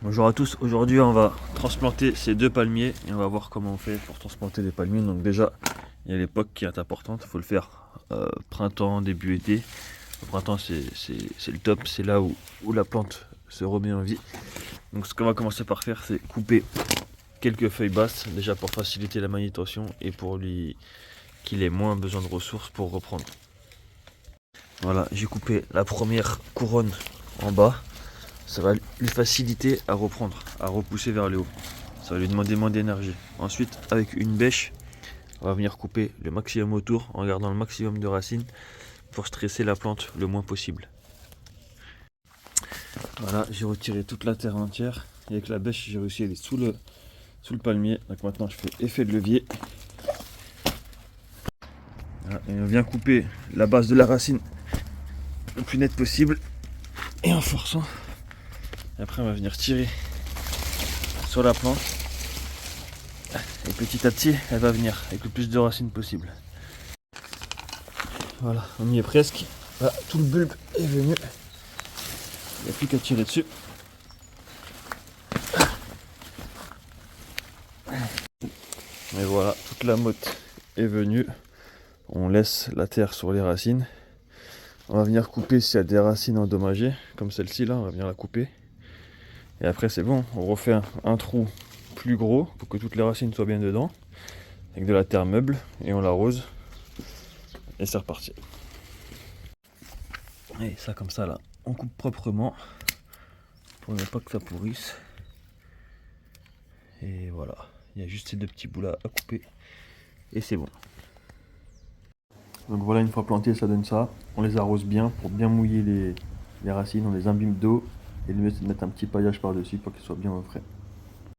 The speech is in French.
Bonjour à tous, aujourd'hui on va transplanter ces deux palmiers et on va voir comment on fait pour transplanter des palmiers. Donc déjà, il y a l'époque qui est importante, il faut le faire printemps, début été. Le printemps c'est le top, c'est là où la plante se remet en vie. Donc ce qu'on va commencer par faire, c'est couper quelques feuilles basses, déjà pour faciliter la manutention et pour lui qu'il ait moins besoin de ressources pour reprendre. Voilà, j'ai coupé la première couronne en bas. Ça va lui faciliter à reprendre, à repousser vers le haut. Ça va lui demander moins d'énergie. Ensuite, avec une bêche, on va venir couper le maximum autour en gardant le maximum de racines pour stresser la plante le moins possible. Voilà, j'ai retiré toute la terre entière. Et avec la bêche, j'ai réussi à aller sous le palmier. Donc maintenant, je fais effet de levier. Voilà, et on vient couper la base de la racine le plus net possible. Et en forçant. Et après, on va venir tirer sur la plante. Et petit à petit, elle va venir avec le plus de racines possible. Voilà, on y est presque. Là, tout le bulbe est venu. Il n'y a plus qu'à tirer dessus. Et voilà, toute la motte est venue. On laisse la terre sur les racines. On va venir couper s'il y a des racines endommagées, comme celle-ci là, on va venir la couper. Et après c'est bon, on refait un trou plus gros pour que toutes les racines soient bien dedans, avec de la terre meuble, et on l'arrose. Et c'est reparti. Et ça comme ça là, on coupe proprement pour ne pas que ça pourrisse. Et voilà, il y a juste ces deux petits bouts là à couper et c'est bon. Donc voilà, une fois plantés, ça donne ça. On les arrose bien pour bien mouiller les racines, on les imbibe d'eau et mettre un petit paillage par dessus pour qu'ils soient bien au frais.